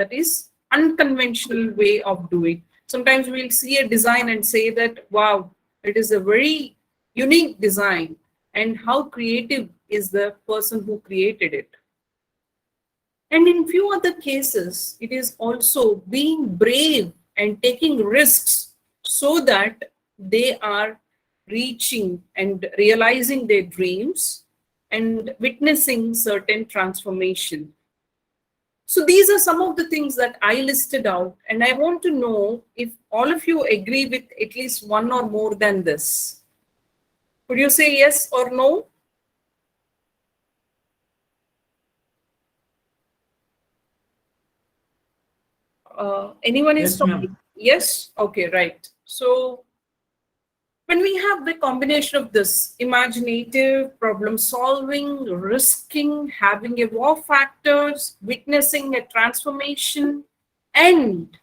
that is unconventional way of doing. Sometimes we'll see a design and say that, wow, it is a very unique design, and how creative is the person who created it. And in few other cases, it is also being brave and taking risks so that they are reaching and realizing their dreams and witnessing certain transformation. So these are some of the things that I listed out, and I want to know if all of you agree with at least one or more than this. Could you say yes or no? Anyone is Yes, talking? ma'am. Yes? Okay, right. So when we have the combination of this imaginative, problem solving, risking, having a wow factors, witnessing a transformation, and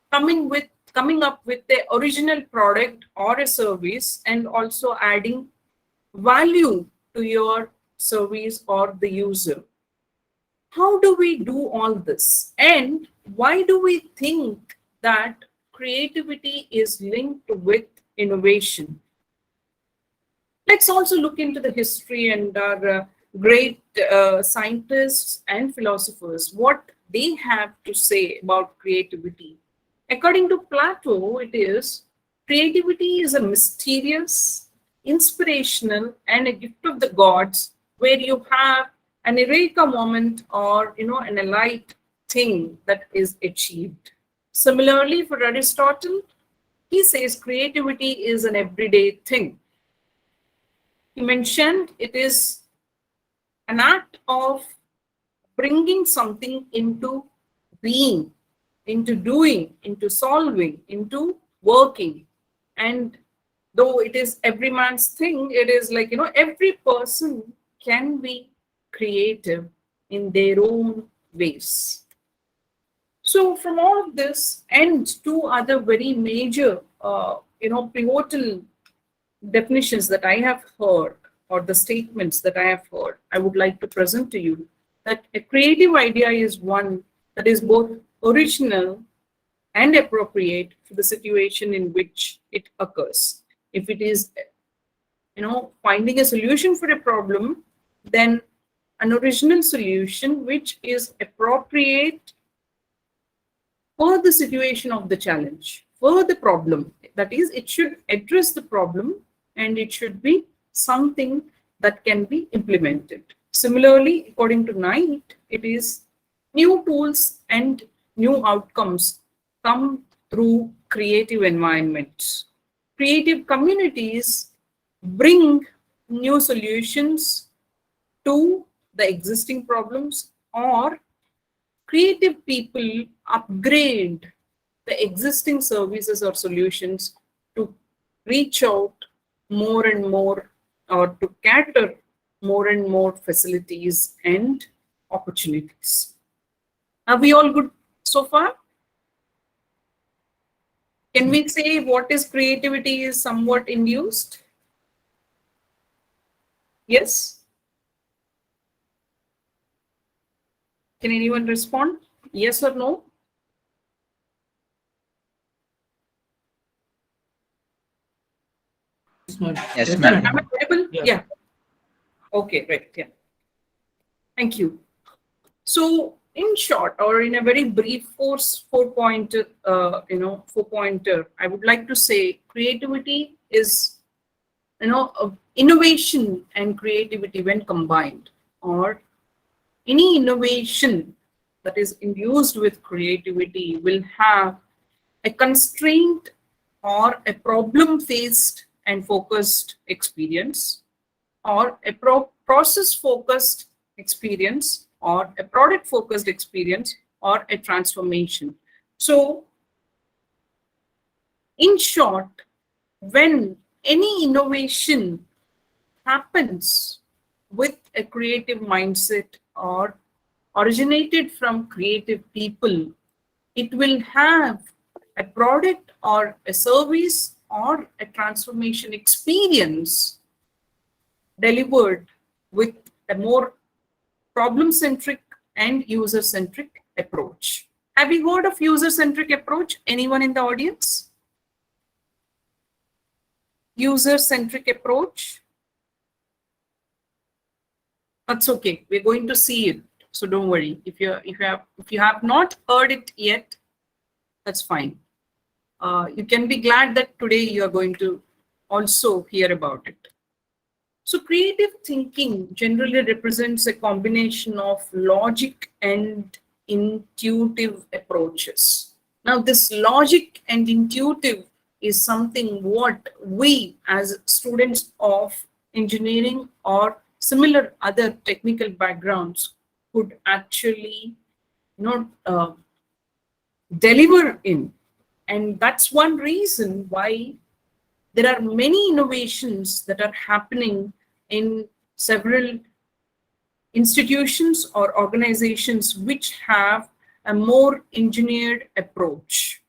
coming up with the original product or a service, and also adding value to your service or the user. How do we do all this? And why do we think that creativity is linked with innovation? Let's also look into the history and our great scientists and philosophers, what they have to say about creativity. According to Plato, it is creativity is a mysterious, inspirational, and a gift of the gods where you have an eureka moment or an elite thing that is achieved. Similarly, for Aristotle, he says creativity is an everyday thing. He mentioned it is an act of bringing something into being, into doing, into solving, into working. And though it is every man's thing, it is like, every person can be creative in their own ways. So from all of this and two other very major, pivotal definitions that I have heard, or the statements that I have heard, I would like to present to you that a creative idea is one that is both original and appropriate for the situation in which it occurs. If it is, finding a solution for a problem, then an original solution which is appropriate for the situation of the challenge, for the problem. That is, it should address the problem and it should be something that can be implemented. Similarly, according to Knight, it is new tools and new outcomes come through creative environments. Creative communities bring new solutions to the existing problems, or creative people upgrade the existing services or solutions to reach out more and more, or to cater more and more facilities and opportunities. Are we all good so far? Can we say what is creativity is somewhat induced? Yes? Can anyone respond? Yes or no? Yes, ma'am. Yes, Yes, ma'am. Am I audible? Yeah. Yeah. Okay, right. Yeah. Thank you. So, in short, or in a very brief four-pointer, I would like to say creativity is, innovation and creativity when combined, or any innovation that is induced with creativity will have a constraint or a problem faced and focused experience, or a process focused experience, or a product focused experience, or a transformation. So in short, when any innovation happens with a creative mindset or originated from creative people, it will have a product or a service or a transformation experience delivered with a more problem-centric and user-centric approach. Have you heard of user-centric approach? Anyone in the audience? User-centric approach? That's okay. We're going to see it, so don't worry. If you have not heard it yet, that's fine. You can be glad that today you are going to also hear about it. So creative thinking generally represents a combination of logic and intuitive approaches. Now, this logic and intuitive is something what we as students of engineering or similar other technical backgrounds could actually deliver in. And that's one reason why there are many innovations that are happening in several institutions or organizations which have a more engineered approach.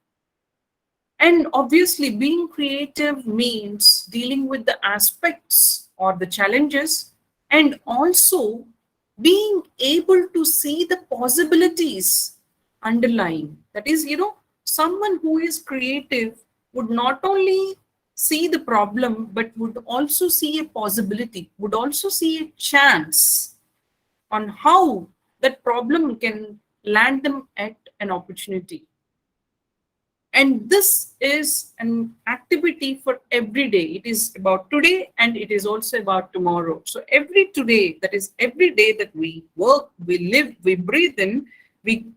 And obviously, being creative means dealing with the aspects or the challenges and also being able to see the possibilities underlying. That is, someone who is creative would not only see the problem, but would also see a possibility, would also see a chance on how that problem can land them at an opportunity. And this is an activity for every day. It is about today and it is also about tomorrow. So every today, that is every day that we work, we live, we breathe in,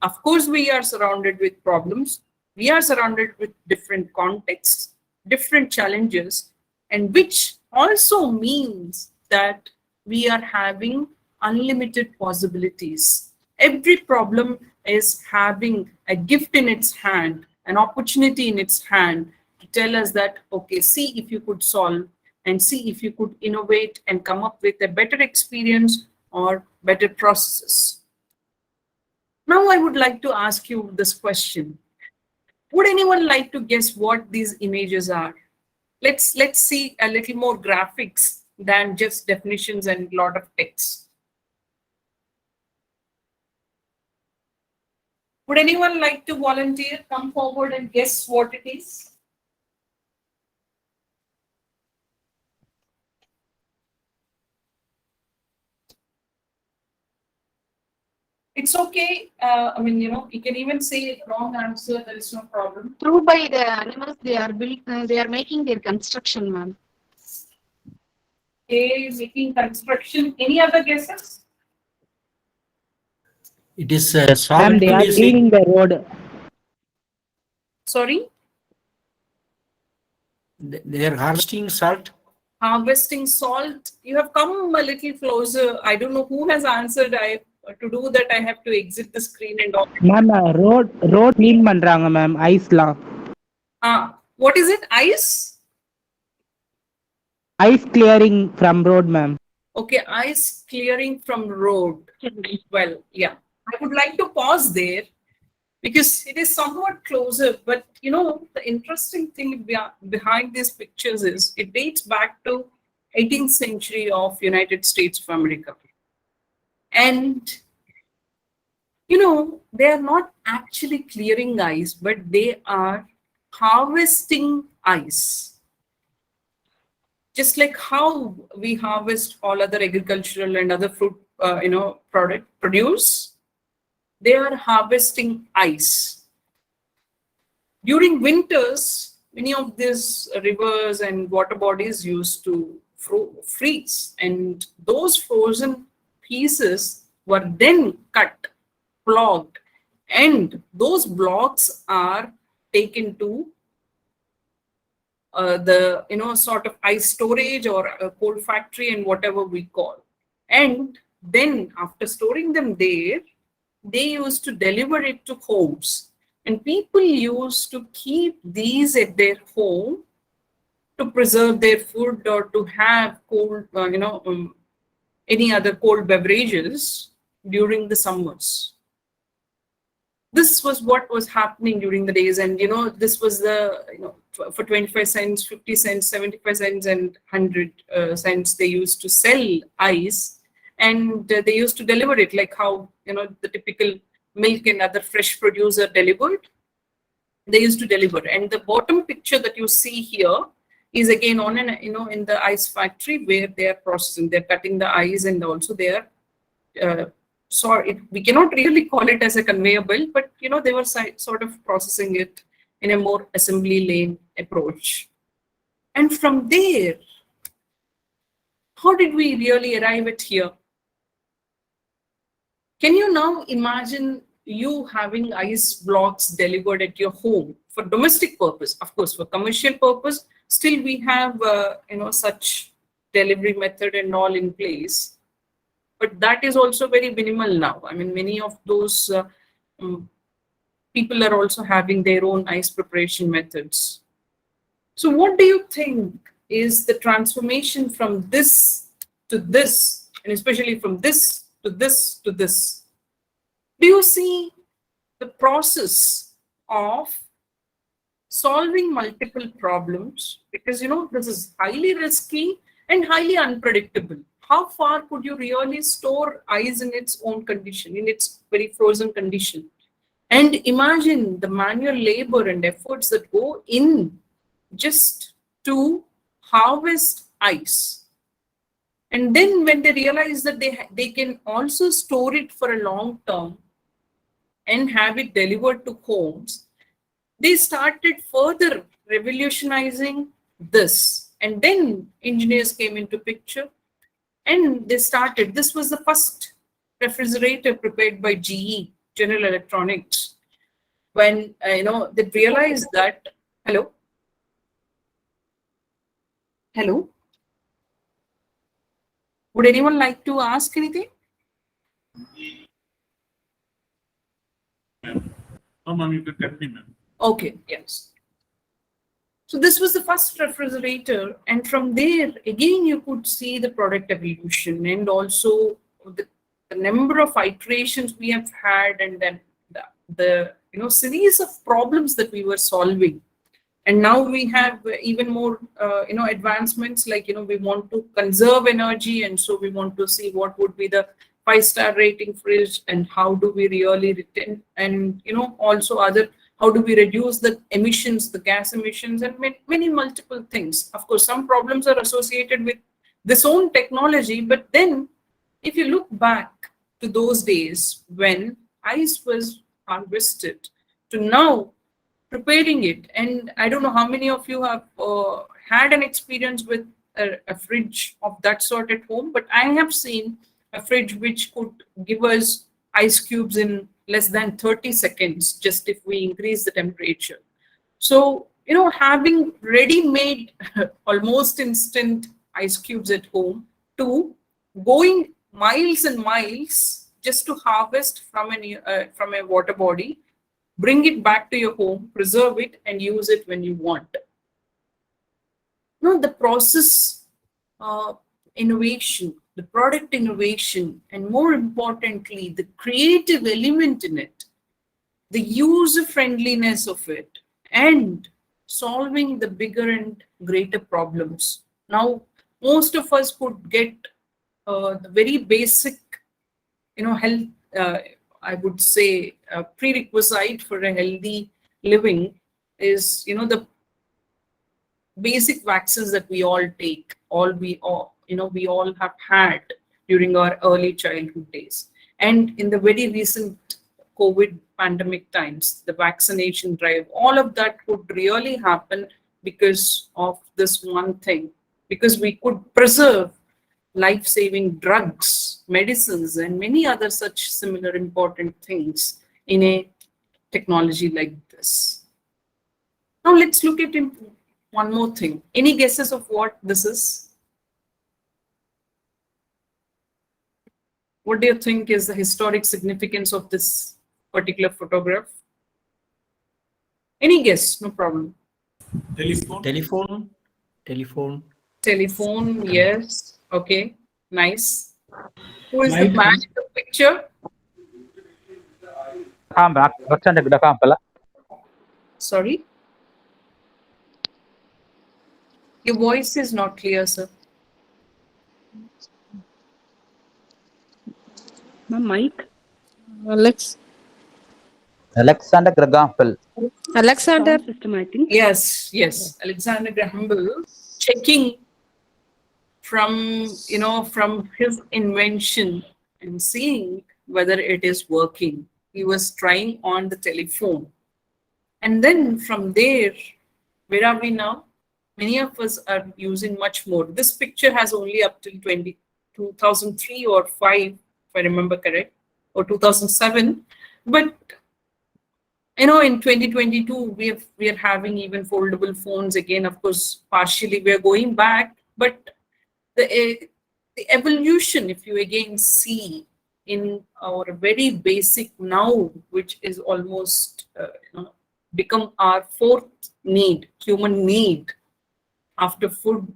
of course, we are surrounded with problems. We are surrounded with different contexts, different challenges, and which also means that we are having unlimited possibilities. Every problem is having a gift in its hand, an opportunity in its hand to tell us that, okay, see if you could solve and see if you could innovate and come up with a better experience or better processes. Now, I would like to ask you this question. Would anyone like to guess what these images are? Let's see a little more graphics than just definitions and a lot of text. Would anyone like to volunteer, come forward and guess what it is? It's okay. I mean, you can even say wrong answer. There is no problem. Through by the animals, they are making their construction, ma'am. Okay, making construction. Any other guesses? It is Ma'am, salt they are producing. cleaning the road. Sorry? They are harvesting salt. Harvesting salt. You have come a little closer. I don't know who has answered. To do that, I have to exit the screen and all. Ma'am, road clean பண்றாங்க ma'am, ஐஸ்லாம். What is it? Ice? Ice clearing from road, ma'am. Okay, ice clearing from road. Well, yeah. I would like to pause there because it is somewhat closer. But, the interesting thing behind these pictures is it dates back to 18th century of United States of America. And, they are not actually clearing ice, but they are harvesting ice. Just like how we harvest all other agricultural and other fruit, produce, they are harvesting ice. During winters, many of these rivers and water bodies used to freeze, and those frozen pieces were then cut, plogged, and those blocks are taken to the sort of ice storage or a coal factory and whatever we call. And then after storing them there, they used to deliver it to homes, and people used to keep these at their home to preserve their food or to have cold, any other cold beverages during the summers. This was what was happening during the days, and this was the for 25 cents, 50 cents, 75 cents, and 100 cents they used to sell ice, and they used to deliver it like how the typical milk and other fresh produce are delivered, they used to deliver. And the bottom picture that you see here is again on an, in the ice factory where they are processing, they're cutting the ice, and also they are we cannot really call it as a conveyor belt, but they were sort of processing it in a more assembly lane approach. And from there, how did we really arrive at here? Can you now imagine you having ice blocks delivered at your home for domestic purpose? Of course, for commercial purpose, still we have such delivery method and all in place, but that is also very minimal now. I mean, many of those people are also having their own ice preparation methods. So what do you think is the transformation from this to this, and especially from this to this to this? Do you see the process of solving multiple problems? Because this is highly risky and highly unpredictable. How far could you really store ice in its own condition, in its very frozen condition? And imagine the manual labor and efforts that go in just to harvest ice. And then when they realize that they can also store it for a long term and have it delivered to homes, they started further revolutionizing this. And then engineers came into picture, and this was the first refrigerator prepared by GE, General Electronics, when they realized that, hello? Would anyone like to ask anything? Oh, ma'am, you could continue, ma'am. Okay, yes. So this was the first refrigerator, and from there, again, you could see the product evolution and also the number of iterations we have had, and then the series of problems that we were solving. And now we have even more advancements, like we want to conserve energy, and so we want to see what would be the 5-star rating fridge, and how do we really retain, and also how do we reduce the emissions, the gas emissions, and many multiple things. Of course, some problems are associated with this own technology, but then if you look back to those days when ice was harvested to now preparing it, and I don't know how many of you have had an experience with a fridge of that sort at home, but I have seen a fridge which could give us ice cubes in less than 30 seconds, just if we increase the temperature. So, having ready-made, almost instant ice cubes at home, to going miles and miles just to harvest from a water body, bring it back to your home, preserve it, and use it when you want. The process innovation, the product innovation, and more importantly, the creative element in it, the user-friendliness of it, and solving the bigger and greater problems. Now, most of us could get the very basic, health, I would say, prerequisite for a healthy living is, the basic vaccines that we all take, we all have had during our early childhood days. And in the very recent COVID pandemic times, the vaccination drive, all of that could really happen because of this one thing, because we could preserve life-saving drugs, medicines, and many other such similar important things in a technology like this. Now let's look at one more thing. Any guesses of what this is? What do you think is the historic significance of this particular photograph? Any guess? No problem. Telephone. Telephone, yes. Okay, nice. Who is the man in the picture? Sorry? Your voice is not clear, sir. Mike, Alex. Alexander Graham Bell. Alexander. Sound system, I think. Yes. Alexander Graham Bell, checking from his invention and seeing whether it is working. He was trying on the telephone. And then from there, where are we now? Many of us are using much more. This picture has only up till 2003 or 5, if I remember correct, or 2007. But in 2022, we are having even foldable phones again. Of course, partially we are going back, but the evolution, if you again see in our very basic now, which is almost become our fourth need, human need, after food,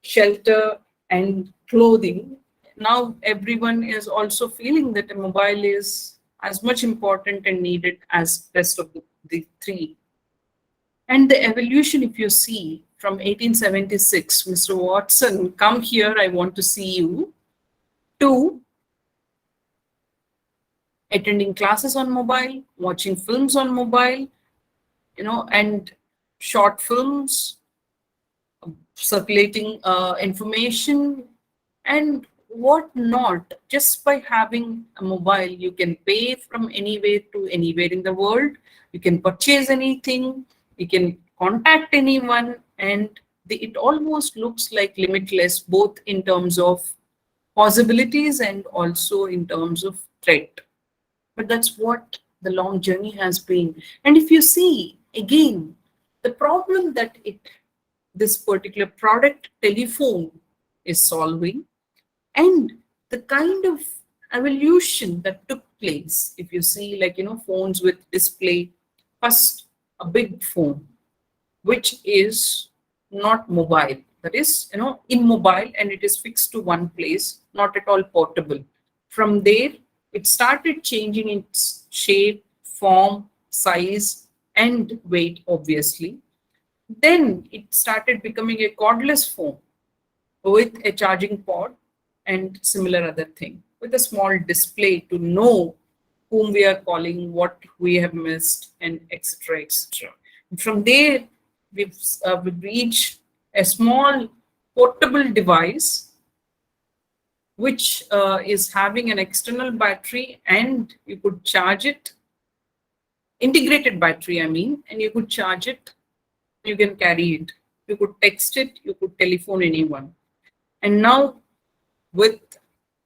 shelter, and clothing. Now everyone is also feeling that a mobile is as much important and needed as rest of the three. And the evolution, if you see, from 1876, Mr. Watson, come here, I want to see you, to attending classes on mobile, watching films on mobile, and short films, circulating information, and what not. Just by having a mobile, you can pay from anywhere to anywhere in the world. You can purchase anything. You can contact anyone, and it almost looks like limitless, both in terms of possibilities and also in terms of threat. But that's what the long journey has been. And if you see, again, the problem that this particular product telephone is solving, and the kind of evolution that took place, if you see, like, phones with display, first a big phone, which is not mobile, that is, immobile, and it is fixed to one place, not at all portable. From there, it started changing its shape, form, size, and weight, obviously. Then it started becoming a cordless phone with a charging port and similar other thing, with a small display to know whom we are calling, what we have missed, and etc. etc. From there, we've reached a small portable device which is having an external battery, and you could charge it, integrated battery, I mean, and you could charge it, you can carry it, you could text it, you could telephone anyone. And now with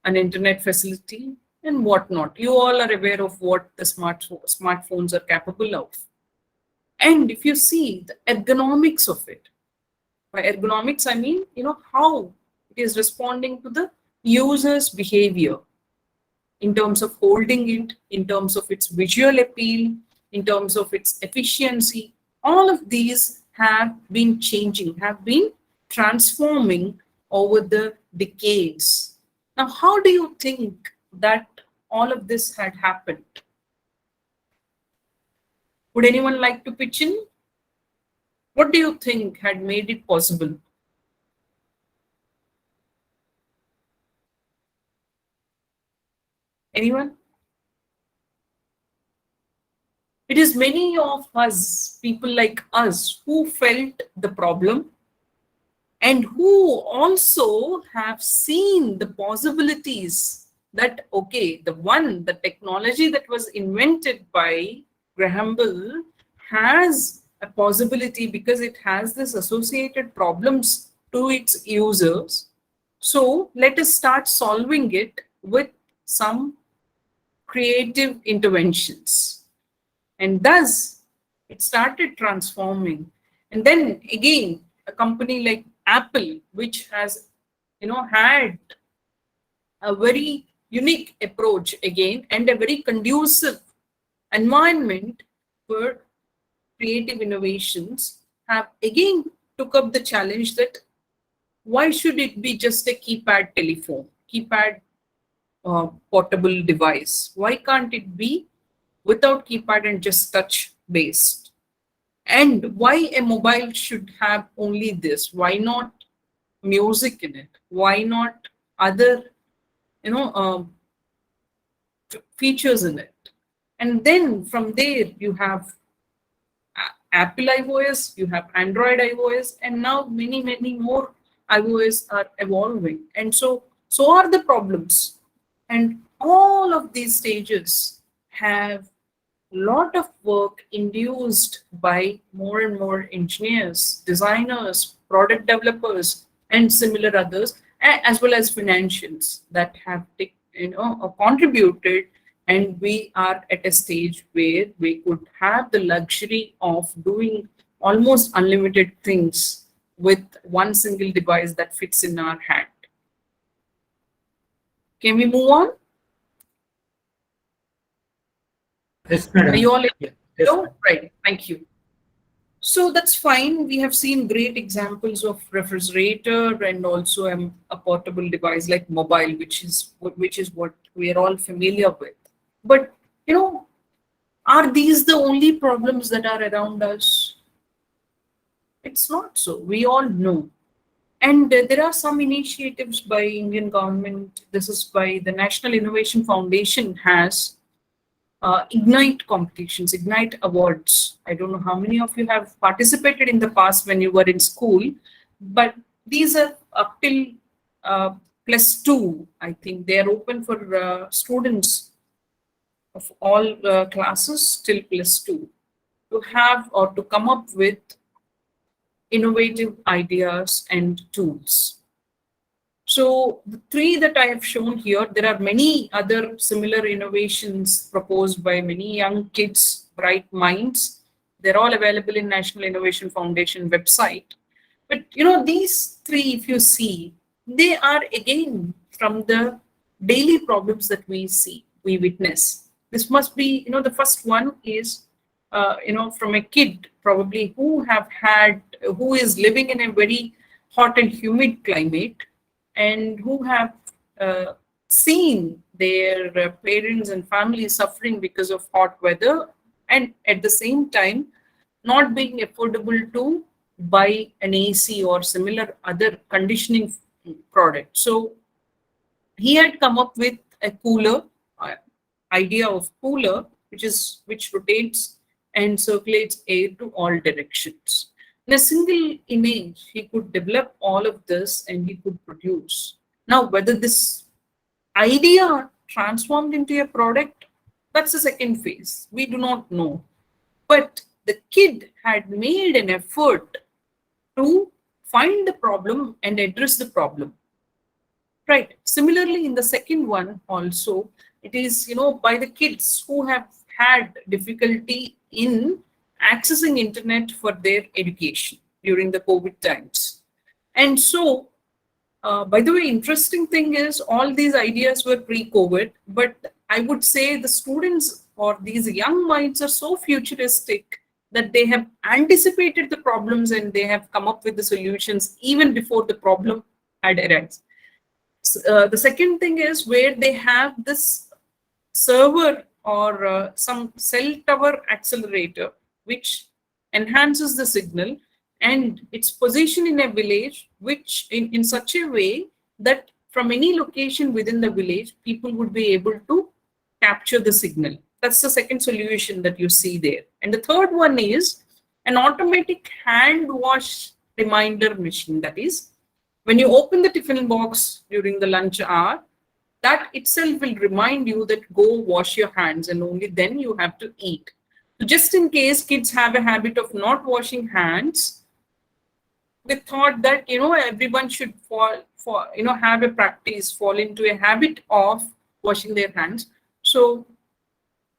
an internet facility and whatnot, you all are aware of what the smartphones are capable of. And if you see the ergonomics of it, by ergonomics, I mean, how it is responding to the user's behavior in terms of holding it, in terms of its visual appeal, in terms of its efficiency. All of these have been changing, have been transforming over the decades. Now, how do you think that all of this had happened? Would anyone like to pitch in? What do you think had made it possible? Anyone? It is many of us, people like us, who felt the problem and who also have seen the possibilities that, okay, the technology that was invented by Graham Bell has a possibility because it has this associated problems to its users. So let us start solving it with some creative interventions. And thus, it started transforming. And then again, a company like Apple, which has, had a very unique approach again and a very conducive environment for creative innovations, have again took up the challenge that why should it be just a keypad telephone, keypad portable device? Why can't it be without keypad and just touch based? And why a mobile should have only this? Why not music in it? Why not other features in it? And then from there, you have Apple iOS, you have Android iOS, and now many, many more iOS are evolving. And so are the problems. And all of these stages have a lot of work induced by more and more engineers, designers, product developers, and similar others, as well as financials that have contributed, and we are at a stage where we could have the luxury of doing almost unlimited things with one single device that fits in our hand. Can we move on? Yes, Are madam. you all Yeah. Yes, Oh, right. Thank you. So that's fine. We have seen great examples of refrigerator and also a portable device like mobile, which is what we are all familiar with. But are these the only problems that are around us? It's not so. We all know. And there are some initiatives by Indian government. This is by the National Innovation Foundation has Ignite competitions, Ignite awards. I don't know how many of you have participated in the past when you were in school, but these are up till +2. I think they are open for students of all classes till +2 to have or to come up with innovative ideas and tools. So the three that I have shown here, there are many other similar innovations proposed by many young kids, bright minds. They're all available in National Innovation Foundation website. But these three, if you see, they are again from the daily problems that we see, we witness. This must be, the first one is, from a kid probably who is living in a very hot and humid climate, and who have seen their parents and family suffering because of hot weather, and at the same time not being affordable to buy an AC or similar other conditioning product. So he had come up with a cooler idea of cooler, which rotates and circulates air to all directions. In a single image, he could develop all of this and he could produce. Now, whether this idea transformed into a product, that's the second phase. We do not know. But the kid had made an effort to find the problem and address the problem. Right. Similarly, in the second one also, it is, by the kids who have had difficulty in accessing internet for their education during the COVID times. And so, by the way, interesting thing is all these ideas were pre-COVID, but I would say the students or these young minds are so futuristic that they have anticipated the problems and they have come up with the solutions even before the problem had arisen. The second thing is where they have this server or some cell tower accelerator which enhances the signal, and its position in a village which in such a way that from any location within the village people would be able to capture the signal. That's the second solution that you see there. And the third one is an automatic hand wash reminder machine. That is, when you open the tiffin box during the lunch hour, that itself will remind you that go wash your hands and only then you have to eat. So just in case kids have a habit of not washing hands, we thought that everyone should have a practice, fall into a habit of washing their hands. So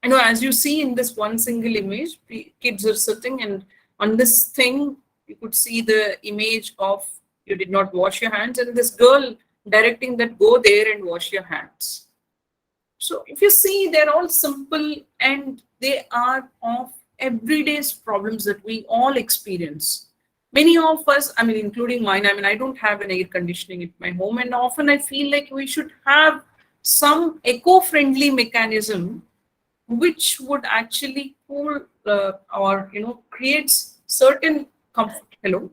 as you see in this one single image, kids are sitting, and on this thing you could see the image of you did not wash your hands, and this girl directing that go there and wash your hands. So if you see, they're all simple and they are of everyday problems that we all experience. Many of us, including mine, I don't have an air conditioning at my home, and often I feel like we should have some eco-friendly mechanism which would actually cool or creates certain comfort. Hello?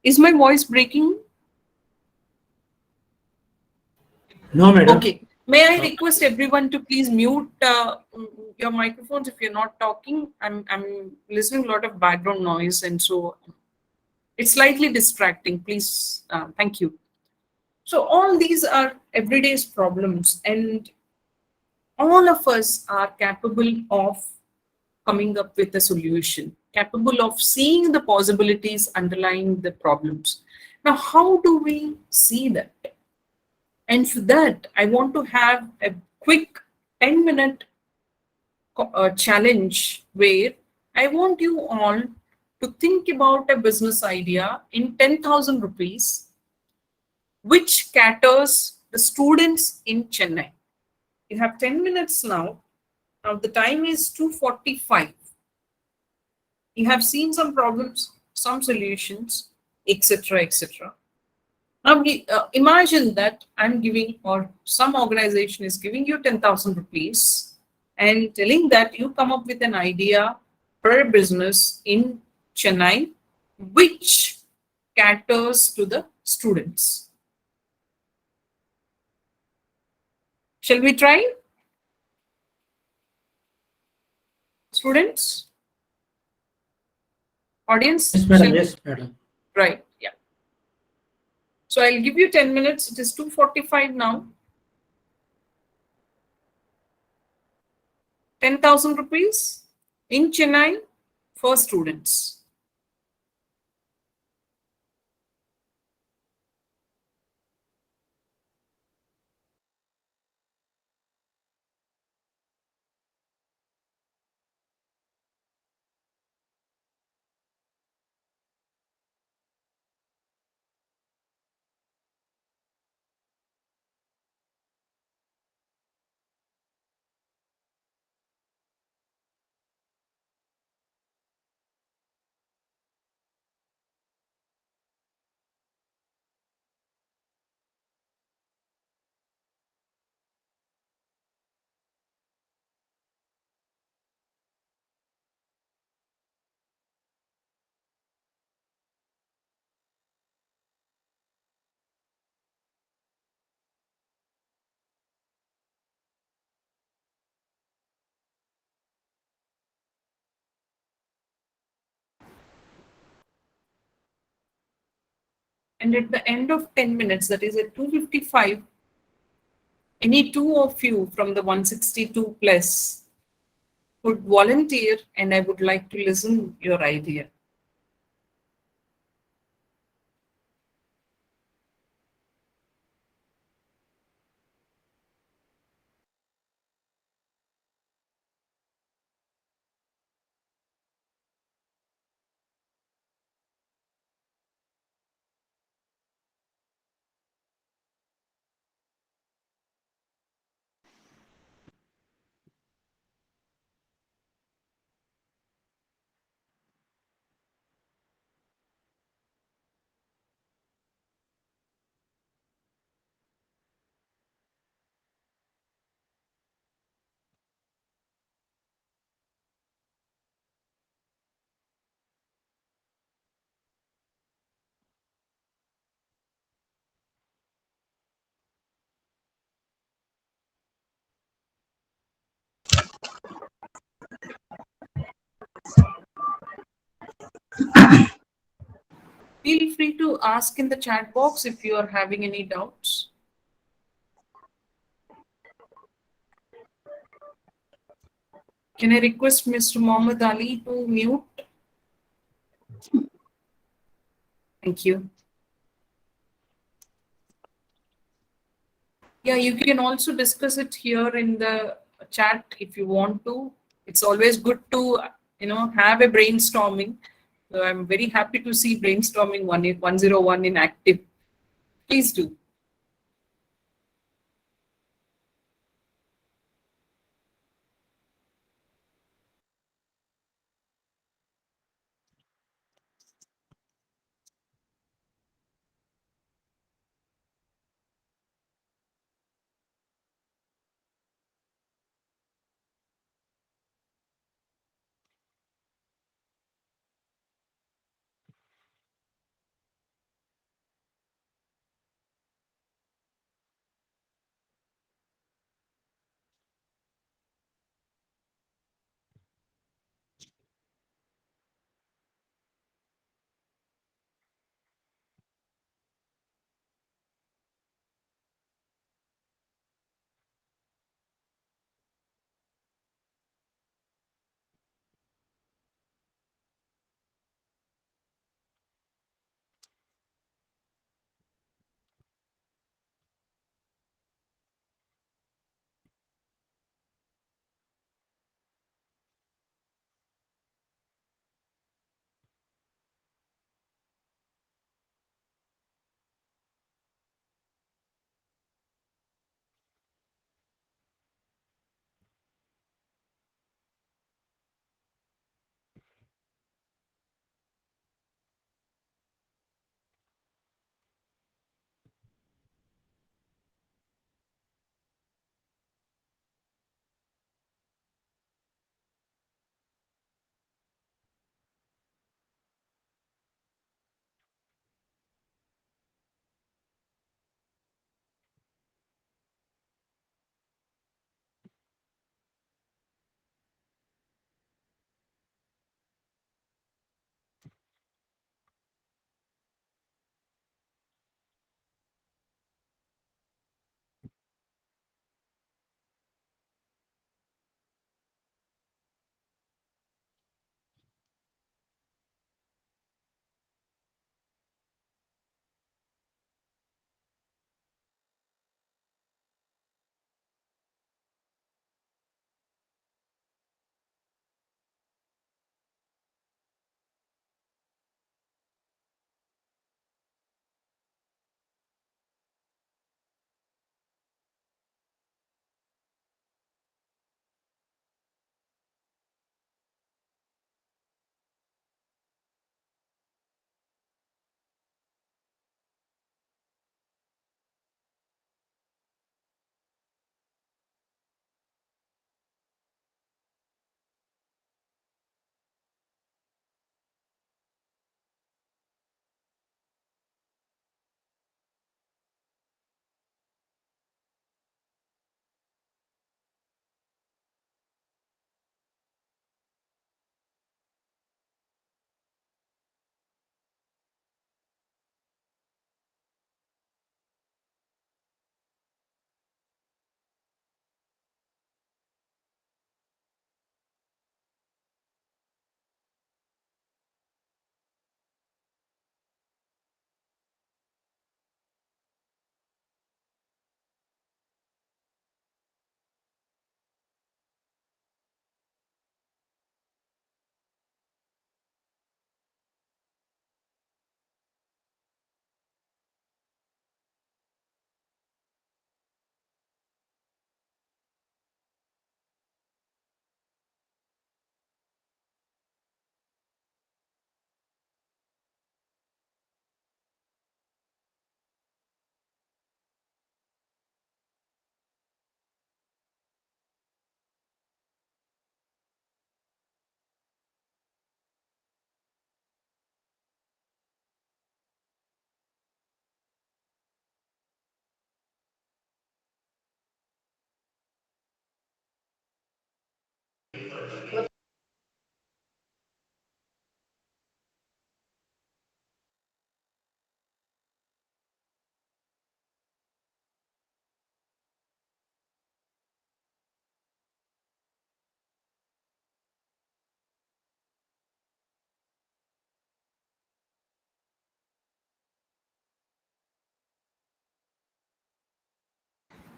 Is my voice breaking? No, madam. Okay. May I request everyone to please mute your microphones if you're not talking? I'm listening a lot of background noise, and so it's slightly distracting. Please, thank you. So all these are everyday problems, and all of us are capable of coming up with a solution, capable of seeing the possibilities underlying the problems. Now, how do we see that? And for that, I want to have a quick 10-minute challenge where I want you all to think about a business idea in 10,000 rupees, which caters the students in Chennai. You have 10 minutes now. Now the time is 2:45. You have seen some problems, some solutions, etc., etc. Now, imagine that I'm giving, or some organization is giving you 10,000 rupees and telling that you come up with an idea for a business in Chennai which caters to the students. Shall we try? Students? Audience? Yes, madam. Shall we- Yes, madam. Right, yeah. So I'll give you 10 minutes. It is 2:45 now. 10,000 rupees in Chennai for students. And at the end of 10 minutes, that is at 2:55, any two of you from the 162 plus would volunteer, and I would like to listen your idea. Feel free to ask in the chat box if you are having any doubts. Can I request Mr. Mohammed Ali to mute? Thank you. Yeah, you can also discuss it here in the chat if you want to. It's always good to, have a brainstorming. So I'm very happy to see brainstorming 101 in active. Please do.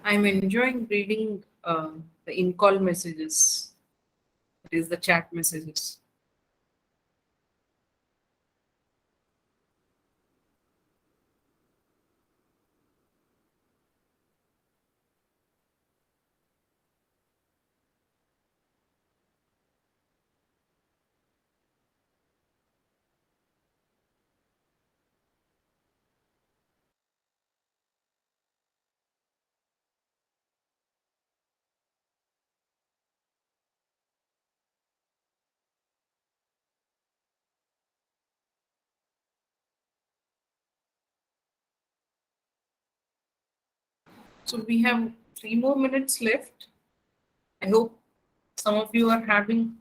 I'm enjoying reading the in-call messages. That is the chat messages. So we have 3 more minutes left. I hope some of you are having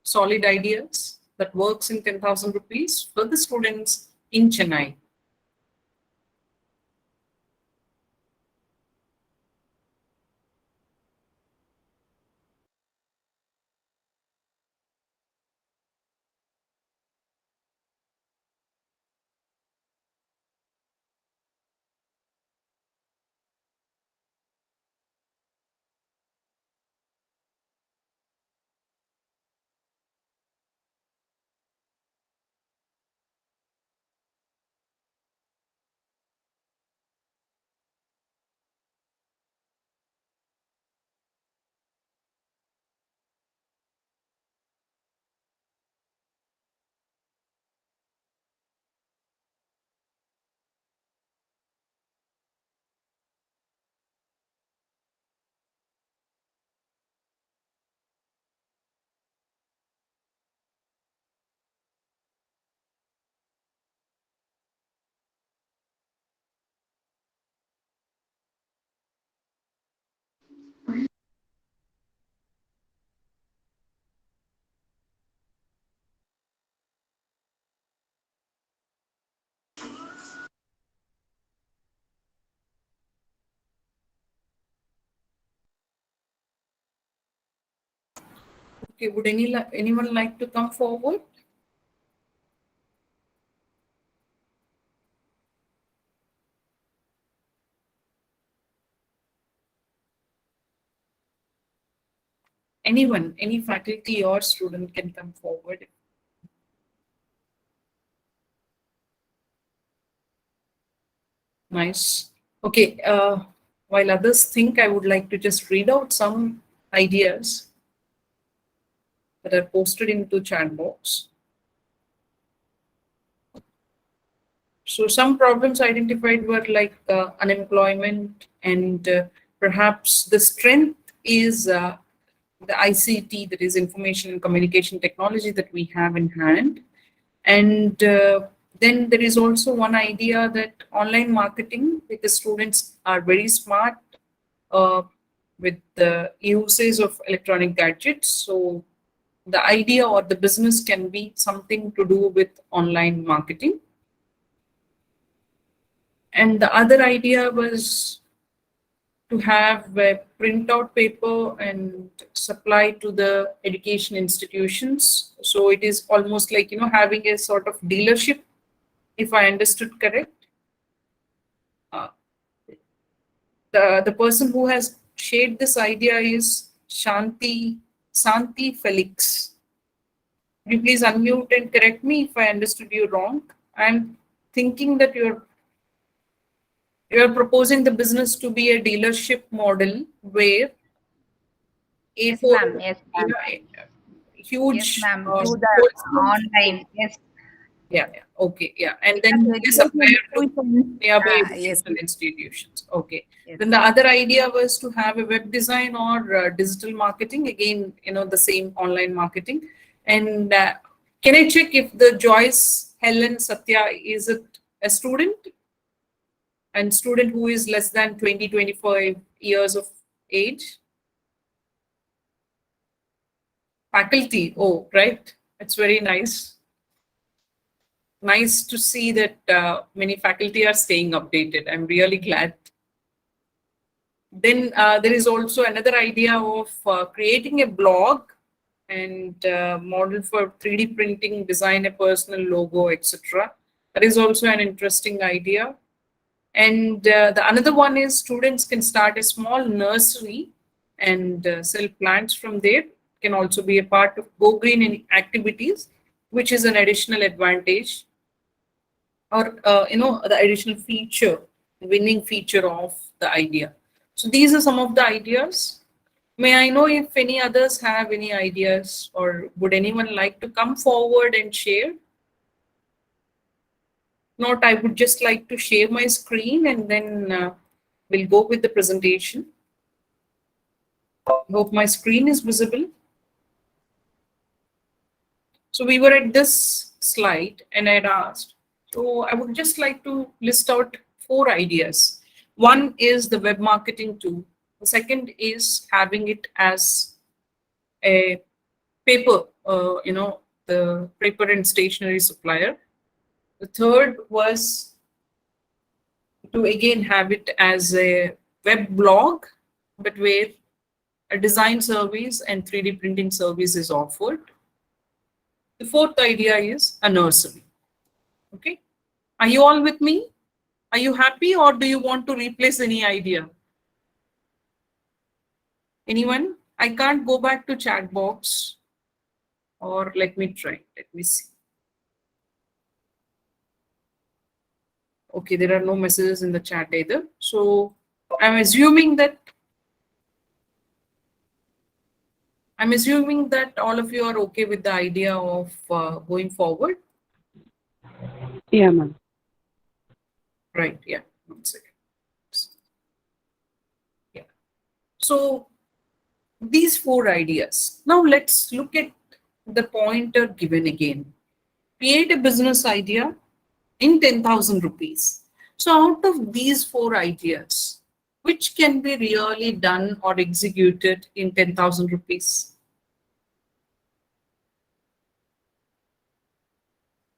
solid ideas that works in 10,000 rupees for the students in Chennai. Okay, would anyone like to come forward? Anyone, any faculty or student can come forward. Nice. Okay, while others think, I would like to just read out some ideas that are posted into chat box. So some problems identified were like unemployment and perhaps the strength is the ICT, that is information and communication technology that we have in hand. And then there is also one idea that online marketing, because students are very smart uh, with the usage of electronic gadgets. So the idea or the business can be something to do with online marketing. And the other idea was to have a printout paper and supply to the education institutions. So it is almost like, having a sort of dealership, if I understood correct. Uh, the person who has shared this idea is Santi Felix. Could you please unmute and correct me if I understood you wrong? I'm thinking that you're proposing the business to be a dealership model where Yes, A4, ma'am. Yes, ma'am. Yes, huge ma'am. Through the wholesale. online. Yes. Yeah, okay, yeah. And Because then they supply education to institutions. nearby Yes. educational institutions. Okay. Yes. Then the other idea was to have a web design or digital marketing. Again, the same online marketing. And can I check if the Joyce Helen Satya is it a student? And student who is less than 20-25 years of age? Faculty. Oh, right. It's very nice. Nice to see that many faculty are staying updated. I'm really glad. Then there is also another idea of creating a blog and model for 3D printing, design a personal logo, etc. That is also an interesting idea. And the another one is students can start a small nursery and sell plants from there. Can also be a part of Go Green activities, which is an additional advantage, or the additional feature, winning feature of the idea. So these are some of the ideas. May I know if any others have any ideas, or would anyone like to come forward and share? Not, I would just like to share my screen and then we'll go with the presentation. Hope my screen is visible. So we were at this slide and I had asked, so I would just like to list out 4 ideas. One is the web marketing tool. The second is having it as a paper, the paper and stationery supplier. The third was to again have it as a web blog, but where a design service and 3D printing service is offered. The fourth idea is a nursery. Okay. Are you all with me? Are you happy, or do you want to replace any idea? Anyone? I can't go back to chat box, or let me try. Let me see. Okay, there are no messages in the chat either. So I'm assuming that all of you are okay with the idea of going forward. Yeah, ma'am. Right. Yeah. 1 second. Yeah. So these 4 ideas. Now let's look at the pointer given again. Create a business idea in 10,000 rupees. So out of these 4 ideas, which can be really done or executed in 10,000 rupees?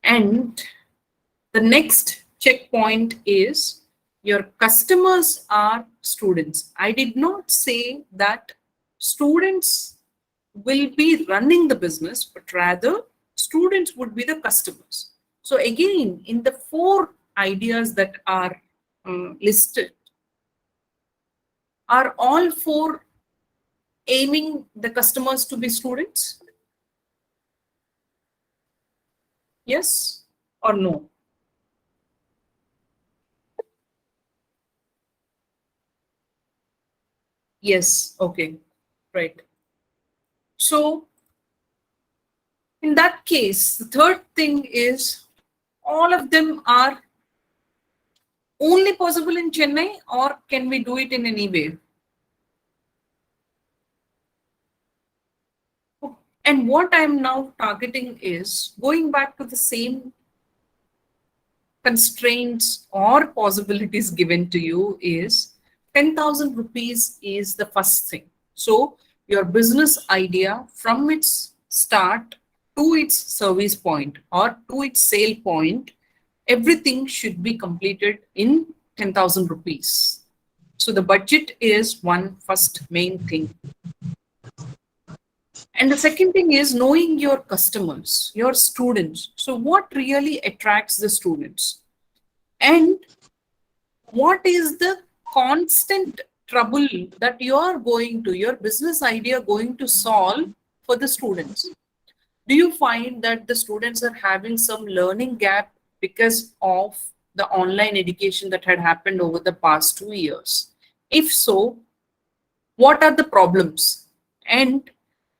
And the next checkpoint is your customers are students. I did not say that students will be running the business, but rather students would be the customers. So again, in the 4 ideas that are listed, are all 4 aiming the customers to be students? Yes or no? Yes. Okay. Right. So in that case, the third thing is all of them are only possible in Chennai, or can we do it in any way? And what I'm now targeting is going back to the same constraints or possibilities given to you is 10,000 rupees is the first thing. So your business idea from its start to its service point or to its sale point, everything should be completed in 10,000 rupees. So the budget is one first main thing. And the second thing is knowing your customers, your students. So what really attracts the students? And what is the constant trouble that your business idea going to solve for the students? Do you find that the students are having some learning gap because of the online education that had happened over the past 2 years? If so, what are the problems? And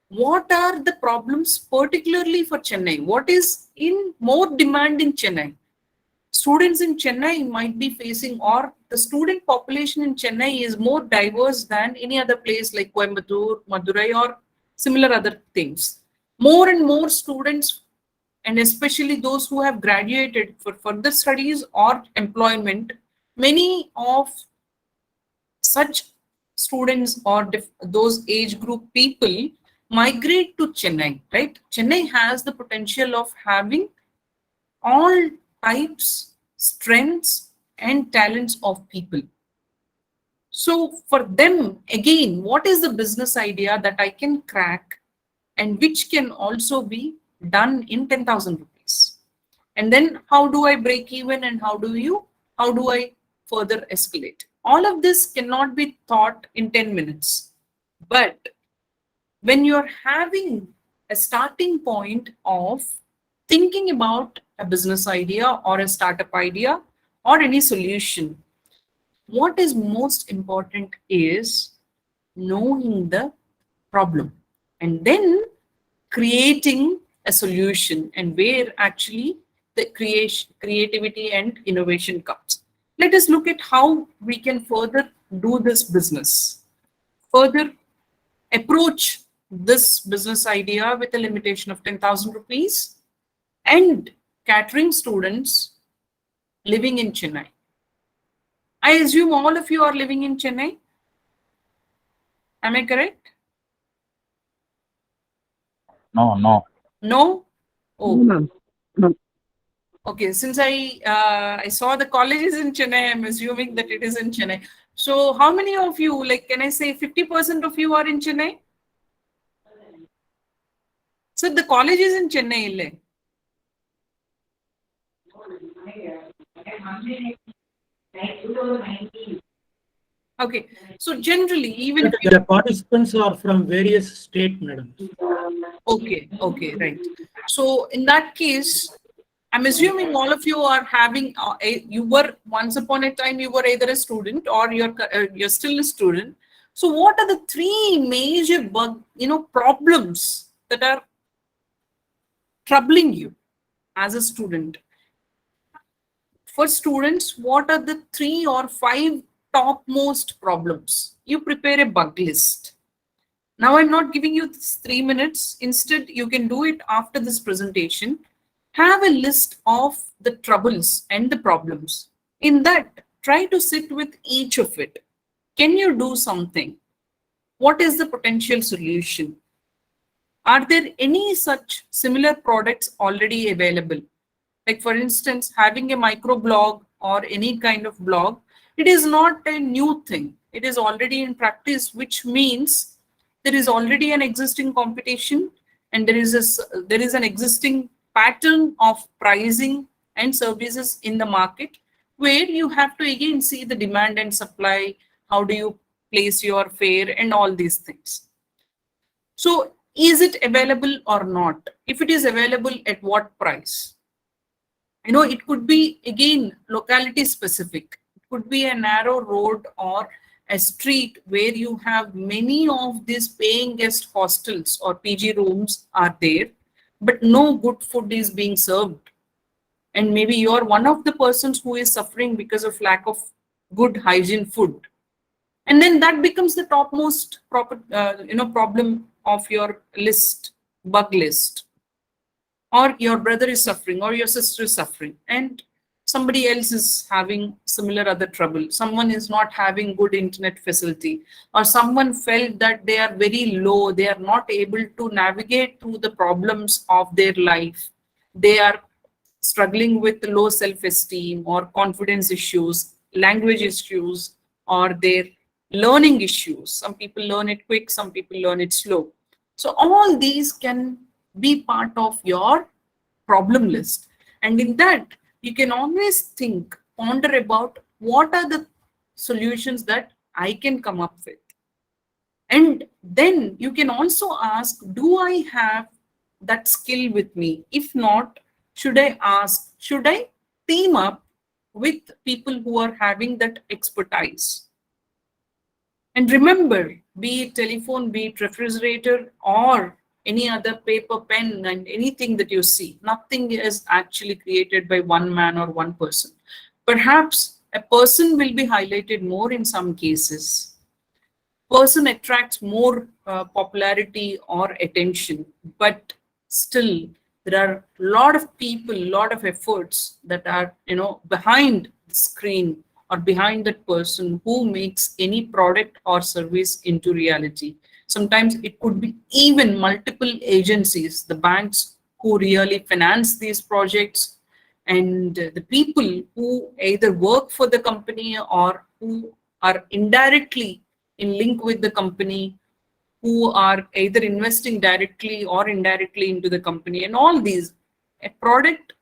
what are the problems particularly for Chennai? What is in more demand in Chennai? Students in Chennai might be facing, or the student population in Chennai is more diverse than any other place like Coimbatore, Madurai, or similar other things. More and more students, and especially those who have graduated for further studies or employment, many of such students or those age group people migrate to Chennai, right? Chennai has the potential of having all types, strengths, and talents of people. So for them, again, what is the business idea that I can crack and which can also be done in 10,000 rupees? And then how do I break even, and how do I further escalate. All of this cannot be taught in 10 minutes. But when you're having a starting point of thinking about a business idea or a startup idea or any solution, what is most important is knowing the problem and then creating a solution, and where actually the creativity and innovation comes. Let us look at how we can further do this business, further approach this business idea with a limitation of 10,000 rupees and catering students living in Chennai. I assume all of you are living in Chennai. Am I correct? No. No? Oh, ma'am. No. okay. Since I saw the colleges in Chennai, I'm assuming that it is in Chennai. So how many of you, like, can I say 50% of you are in Chennai? So the college is in Chennai, ille? Okay. So generally, even if you, The participants are from various state, madam. okay, right. So in that case, I'm assuming all of you are having, you were once upon a time, you were either a student or you're still a student. So what are the three major problems that are troubling you as a student? For students, what are the 3 or 5 topmost problems? You prepare a bug list. Now I'm not giving you this 3 minutes. Instead, you can do it after this presentation. Have a list of the troubles and the problems. In that, try to sit with each of it. Can you do something? What is the potential solution? Are there any such similar products already available? Like, for instance, having a microblog or any kind of blog, it is not a new thing. It is already in practice, which means there is already an existing competition and there is an existing pattern of pricing and services in the market, where you have to again see the demand and supply, how do you place your fare and all these things. So is it available or not? If it is available, at what price? It could be, again, locality specific. It could be a narrow road or a street where you have many of these paying guest hostels or PG rooms are there, but no good food is being served. And maybe you're one of the persons who is suffering because of lack of good hygiene food. And then that becomes the topmost problem of your list, bug list. Or your brother is suffering or your sister is suffering and somebody else is having similar other trouble. Someone is not having good internet facility, or someone felt that they are very low. They are not able to navigate through the problems of their life. They are struggling with low self-esteem or confidence issues, language issues, or their learning issues. Some people learn it quick, some people learn it slow. So all these can be part of your problem list. And in that, you can always think, ponder about what are the solutions that I can come up with. And then you can also ask, do I have that skill with me? If not, should I team up with people who are having that expertise? And remember, be it telephone, be it refrigerator, or any other paper, pen, and anything that you see, nothing is actually created by one man or one person. Perhaps a person will be highlighted more in some cases. Person attracts more popularity or attention, but still there are a lot of people, a lot of efforts that are behind the screen or behind that person who makes any product or service into reality. Sometimes it could be even multiple agencies, the banks who really finance these projects, and the people who either work for the company or who are indirectly in link with the company, who are either investing directly or indirectly into the company. And all these, a product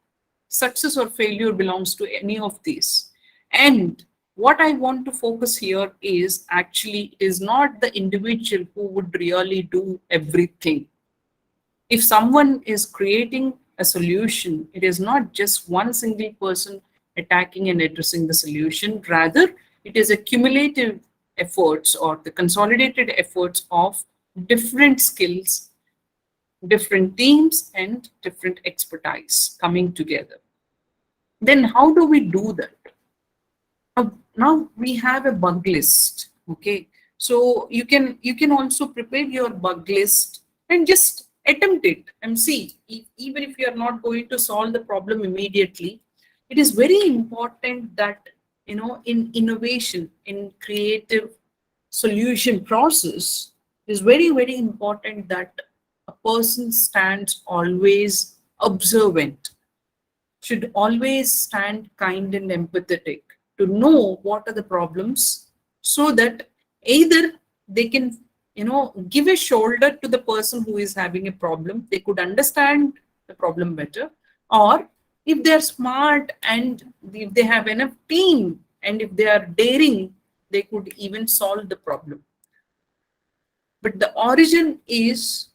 success or failure belongs to any of these. And what I want to focus here is actually is not the individual who would really do everything. If someone is creating a solution, it is not just one single person attacking and addressing the solution. Rather, it is a cumulative efforts or the consolidated efforts of different skills, different teams, and different expertise coming together. Then how do we do that? Now we have a bug list. Okay, so you can also prepare your bug list and just attempt it and see. Even if you are not going to solve the problem immediately, it is very important that in innovation, in creative solution process, it is very important that a person stands always observant, should always stand kind and empathetic to know what are the problems, so that either they can give a shoulder to the person who is having a problem, they could understand the problem better, or if they're smart and if they have enough team and if they are daring, they could even solve the problem. But the origin is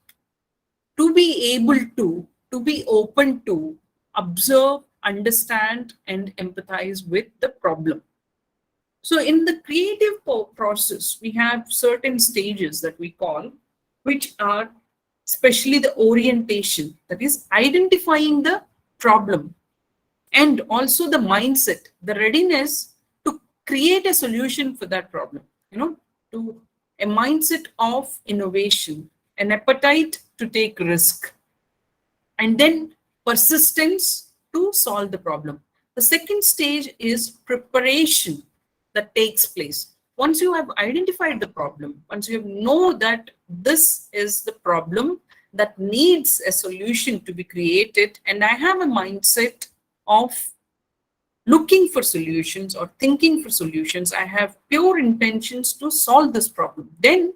to be able to be open to observe, understand, and empathize with the problem. So in the creative process, we have certain stages that we call, which are especially the orientation, that is identifying the problem, and also the mindset, the readiness to create a solution for that problem, to a mindset of innovation, an appetite to take risk, and then persistence to solve the problem. The second stage is preparation that takes place. Once you have identified the problem, once you know that this is the problem that needs a solution to be created, and I have a mindset of looking for solutions or thinking for solutions, I have pure intentions to solve this problem, then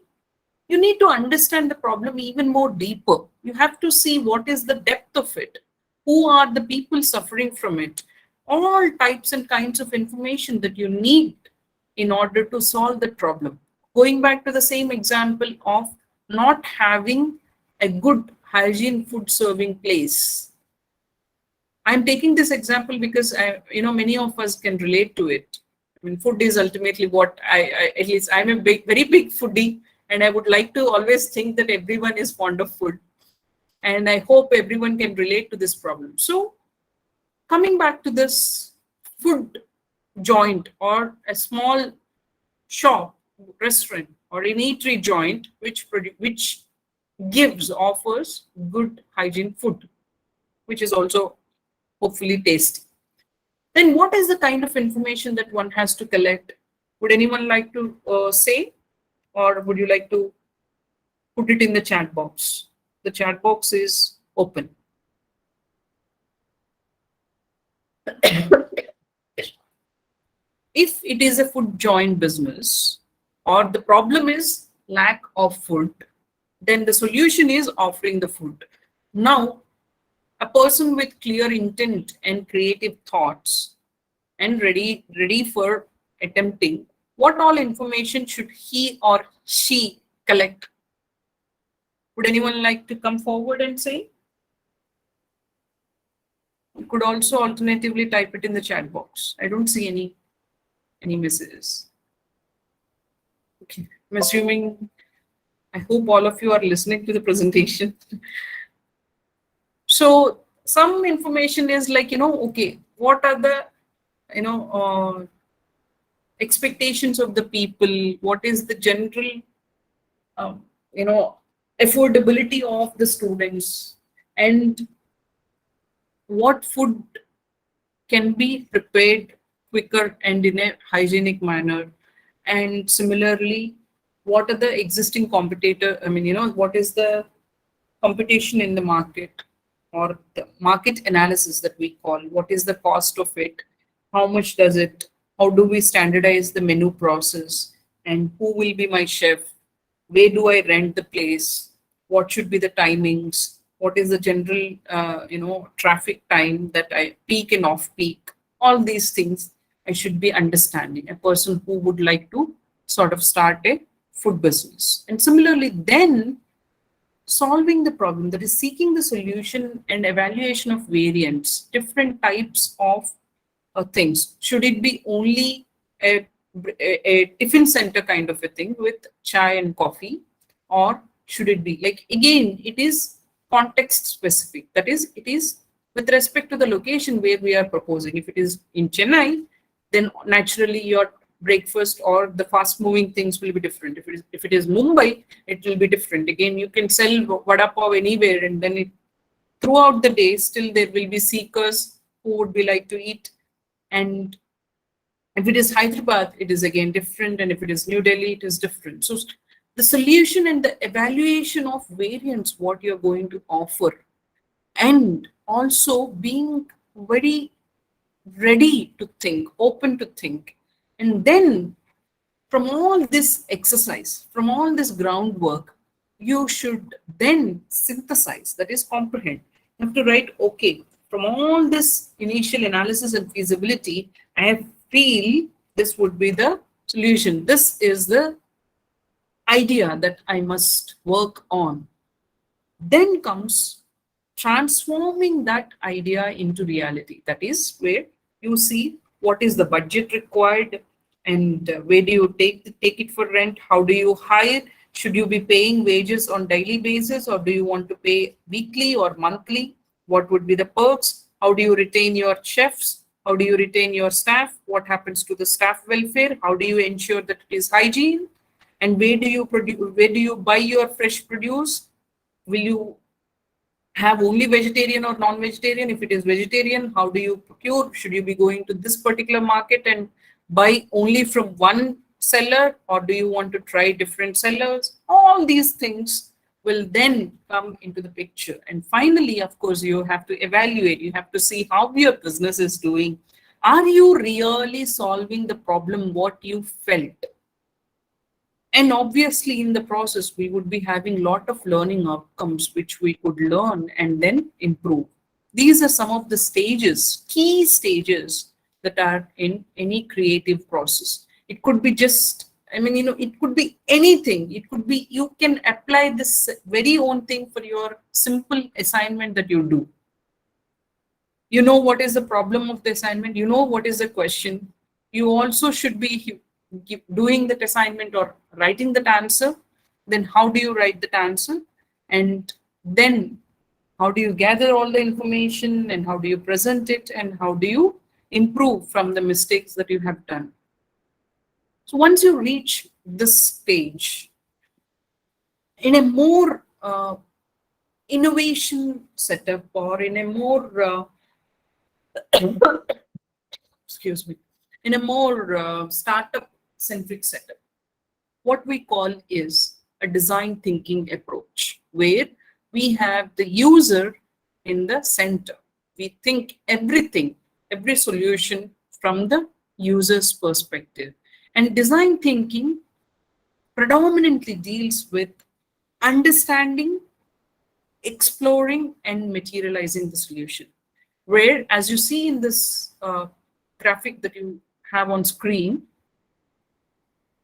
you need to understand the problem even more deeper. You have to see what is the depth of it, who are the people suffering from it, all types and kinds of information that you need in order to solve the problem. Going back to the same example of not having a good hygiene food serving place. I'm taking this example because many of us can relate to it. I mean, food is ultimately what at least I'm a very big foodie, and I would like to always think that everyone is fond of food. And I hope everyone can relate to this problem. So coming back to this food joint or a small shop, restaurant, or an eatery joint which offers good hygiene food, which is also hopefully tasty. Then what is the kind of information that one has to collect? Would anyone like to say, or would you like to put it in the chat box? The chat box is open. If it is a food joint business, or the problem is lack of food, then the solution is offering the food. Now, a person with clear intent and creative thoughts and ready for attempting, what all information should he or she collect? Would anyone like to come forward and say? You could also alternatively type it in the chat box. I don't see any messages. Okay, I'm assuming, I hope all of you are listening to the presentation. So some information is like, okay, what are the, expectations of the people? What is the general, affordability of the students? And what food can be prepared quicker and in a hygienic manner? And similarly, what are the existing competitor? I mean, what is the competition in the market, or the market analysis that we call? What is the cost of it? How much does it? How do we standardize the menu process? And who will be my chef? Where do I rent the place? What should be the timings? What is the general, traffic time that I peak and off peak? All these things. I should be understanding a person who would like to sort of start a food business. And similarly, then solving the problem, that is seeking the solution and evaluation of variants, different types of things. Should it be only a tiffin center kind of a thing with chai and coffee, or should it be like, again, it is context specific. That is, it is with respect to the location where we are proposing. If it is in Chennai, then naturally your breakfast or the fast moving things will be different. If it is Mumbai, it will be different. Again, you can sell vada pav anywhere, and then throughout the day still there will be seekers who would be like to eat. And if it is Hyderabad, it is again different, and if it is New Delhi, it is different. So the solution and the evaluation of variants, what you're going to offer, and also being very ready to think, open to think. And then from all this exercise, from all this groundwork, you should then synthesize, that is comprehend. You have to write, okay, from all this initial analysis and feasibility, I feel this would be the solution. This is the idea that I must work on. Then comes transforming that idea into reality. That is where you see what is the budget required, and where do you take it for rent? How do you hire? Should you be paying wages on daily basis, or do you want to pay weekly or monthly? What would be the perks? How do you retain your chefs? How do you retain your staff? What happens to the staff welfare? How do you ensure that it is hygiene? And where do you produce? Where do you buy your fresh produce? Will you have only vegetarian or non-vegetarian? If it is vegetarian, how do you procure? Should you be going to this particular market and buy only from one seller, or do you want to try different sellers? All these things will then come into the picture. And finally, of course, you have to evaluate. You have to see how your business is doing. Are you really solving the problem what you felt? And obviously, in the process, we would be having a lot of learning outcomes which we could learn and then improve. These are some of the stages, key stages that are in any creative process. It could be just, it could be anything. It could be, you can apply this very own thing for your simple assignment that you do. You know what is the problem of the assignment. You know what is the question. You also should be doing that assignment or writing that answer. Then how do you write that answer? And then how do you gather all the information, and how do you present it, and how do you improve from the mistakes that you have done? So once you reach this stage, in a more innovation setup, or in a more excuse me, in a more startup centric setup, what we call is a design thinking approach, where we have the user in the center. We think everything, every solution from the user's perspective. And design thinking predominantly deals with understanding, exploring, and materializing the solution. Where, as you see in this graphic that you have on screen,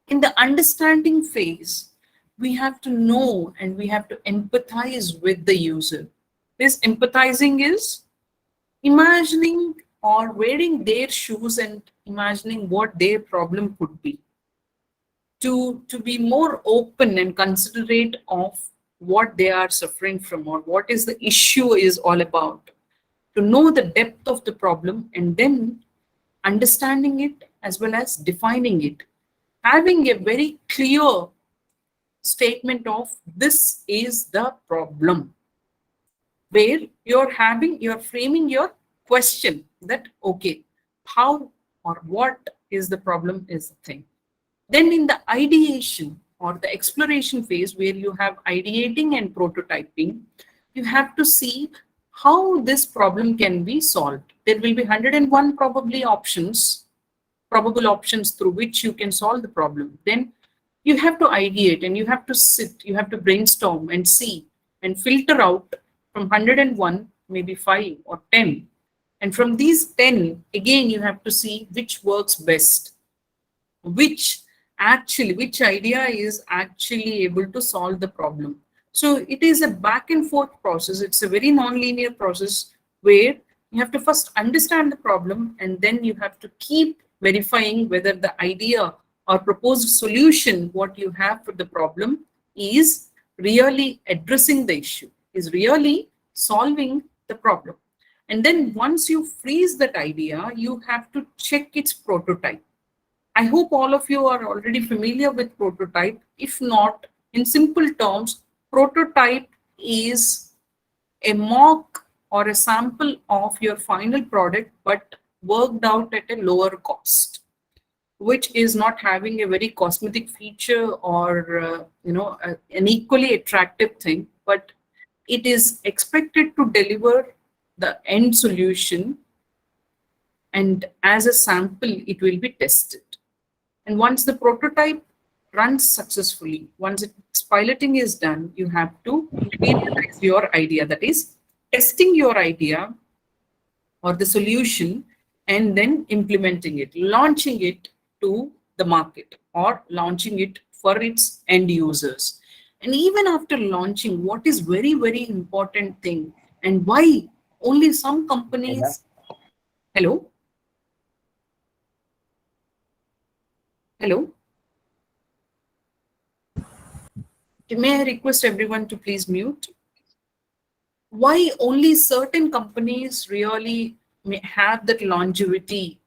in the understanding phase, we have to know and we have to empathize with the user. This empathizing is imagining or wearing their shoes and imagining what their problem could be. To be more open and considerate of what they are suffering from, or what is the issue is all about. To know the depth of the problem, and then understanding it as well as defining it. Having a very clear statement of this is the problem, where you're framing your question that, okay, how or what is the problem is the thing. Then in the ideation or the exploration phase, where you have ideating and prototyping, you have to see how this problem can be solved. There will be 101 probable options through which you can solve the problem. Then you have to ideate, and you have to sit, you have to brainstorm and see and filter out from 101, maybe 5 or 10, And from these 10, again, you have to see which works best, which idea is actually able to solve the problem. So it is a back and forth process. It's a very non-linear process where you have to first understand the problem, and then you have to keep verifying whether the idea or proposed solution, what you have for the problem, is really addressing the issue, is really solving the problem. And then once you freeze that idea, you have to check its prototype. I hope all of you are already familiar with prototype. If not, in simple terms, prototype is a mock or a sample of your final product, but worked out at a lower cost, which is not having a very cosmetic feature or an equally attractive thing, but it is expected to deliver the end solution, and as a sample it will be tested. And once the prototype runs successfully, once its piloting is done, you have to realize your idea, that is testing your idea or the solution, and then implementing it, launching it to the market or launching it for its end users. And even after launching, what is very, very important thing, and why only some companies, hello? Hello? May I request everyone to please mute? Why only certain companies really may have that longevity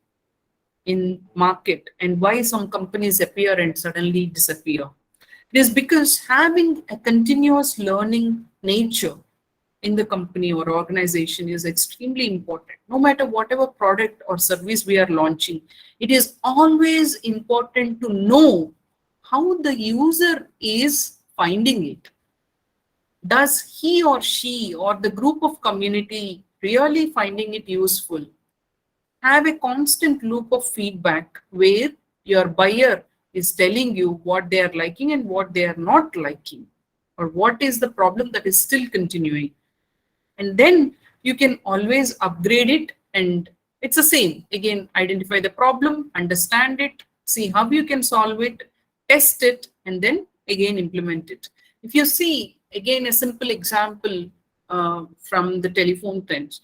in market, and why some companies appear and suddenly disappear? It is because having a continuous learning nature in the company or organization is extremely important. No matter whatever product or service we are launching, it is always important to know how the user is finding it. Does he or she or the group of community really finding it useful? Have a constant loop of feedback where your buyer is telling you what they are liking and what they are not liking, or what is the problem that is still continuing. And then you can always upgrade it, and it's the same. Again, identify the problem, understand it, see how you can solve it, test it, and then again implement it. If you see, again, a simple example from the telephone trends,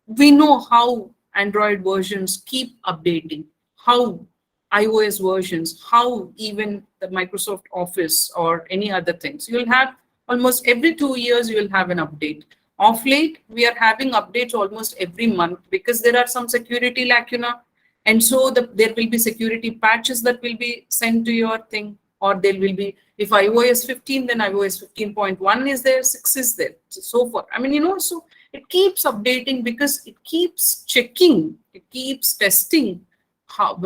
we know how Android versions keep updating, how iOS versions, how even the Microsoft Office or any other things. You'll have almost every 2 years, you will have an update. Of late, we are having updates almost every month because there are some security lacuna. And so there will be security patches that will be sent to your thing, or there will be, if iOS 15, then iOS 15.1 is there, 6 is there, so forth. I mean, so it keeps updating because it keeps checking, it keeps testing how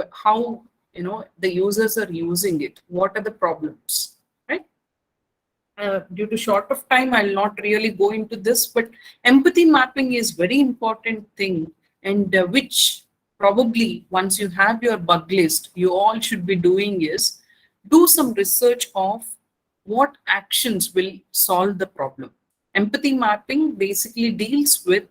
the users are using it, what are the problems, right? Due to short of time, I'll not really go into this, but empathy mapping is very important thing, and which probably once you have your bug list, you all should be doing is do some research of what actions will solve the problem. Empathy mapping basically deals with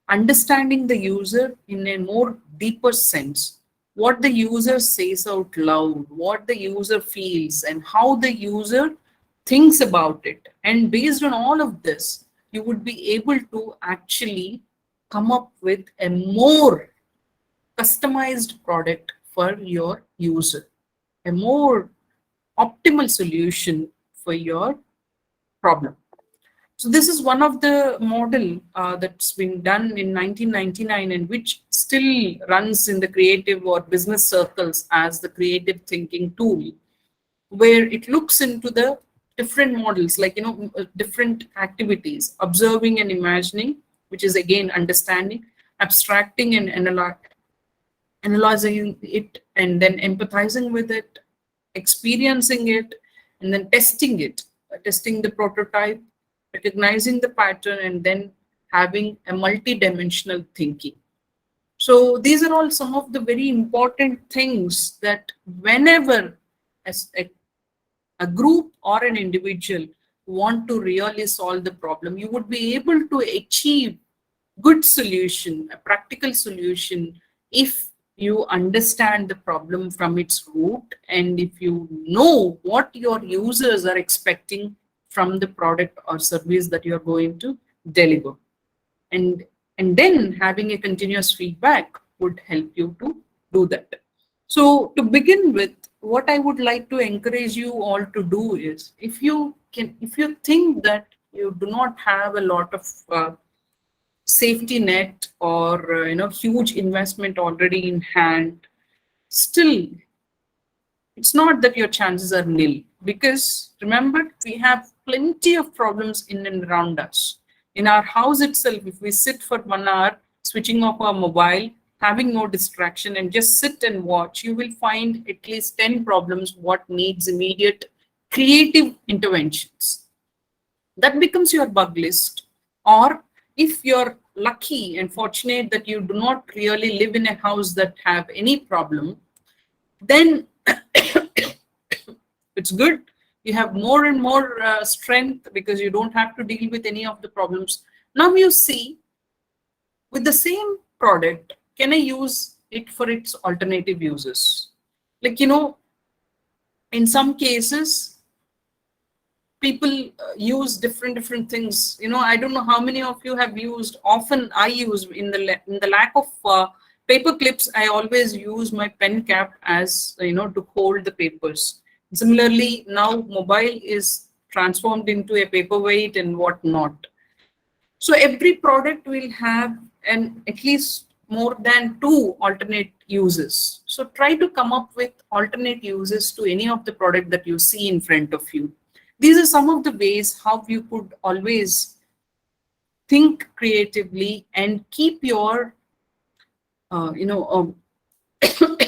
understanding the user in a more deeper sense, what the user says out loud, what the user feels, and how the user thinks about it. And based on all of this, you would be able to actually come up with a more customized product for your user, a more optimal solution for your problem. So this is one of the model that's been done in 1999 and which still runs in the creative or business circles as the creative thinking tool, where it looks into the different models, like, different activities, observing and imagining, which is again understanding, abstracting and analyzing it, and then empathizing with it, experiencing it, and then testing it, testing the prototype, recognizing the pattern, and then having a multi-dimensional thinking. So these are all some of the very important things that whenever as a group or an individual want to really solve the problem, you would be able to achieve good solution, a practical solution, if you understand the problem from its root and if you know what your users are expecting from the product or service that you're going to deliver. And then having a continuous feedback would help you to do that. So to begin with, what I would like to encourage you all to do is, if you think that you do not have a lot of safety net or huge investment already in hand, still it's not that your chances are nil, because remember, we have plenty of problems in and around us. In our house itself, if we sit for 1 hour switching off our mobile, having no distraction, and just sit and watch, you will find at least 10 problems what needs immediate creative interventions. That becomes your bug list. Or if you're lucky and fortunate that you do not really live in a house that have any problem, then it's good. You have more and more strength because you don't have to deal with any of the problems. Now you see, with the same product, can I use it for its alternative uses? Like, in some cases, people use different things. I don't know how many of you have used. Often I use, in the lack of paper clips, I always use my pen cap as to hold the papers. Similarly, now mobile is transformed into a paperweight and whatnot. So every product will have at least more than 2 alternate uses. So try to come up with alternate uses to any of the product that you see in front of you. These are some of the ways how you could always think creatively and keep your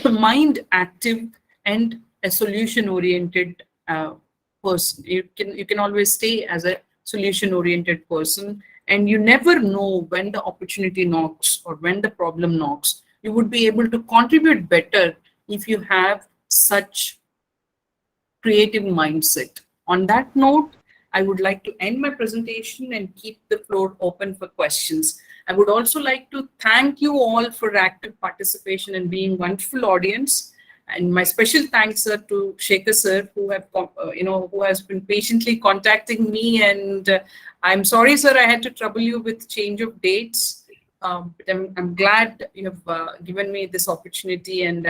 mind active and a solution-oriented person. You can always stay as a solution-oriented person, and you never know when the opportunity knocks or when the problem knocks. You would be able to contribute better if you have such creative mindset. On that note, I would like to end my presentation and keep the floor open for questions. I would also like to thank you all for active participation and being wonderful audience. And my special thanks, sir, to Shekhar sir, who has been patiently contacting me. And I'm sorry, sir, I had to trouble you with change of dates. But I'm glad you have given me this opportunity, and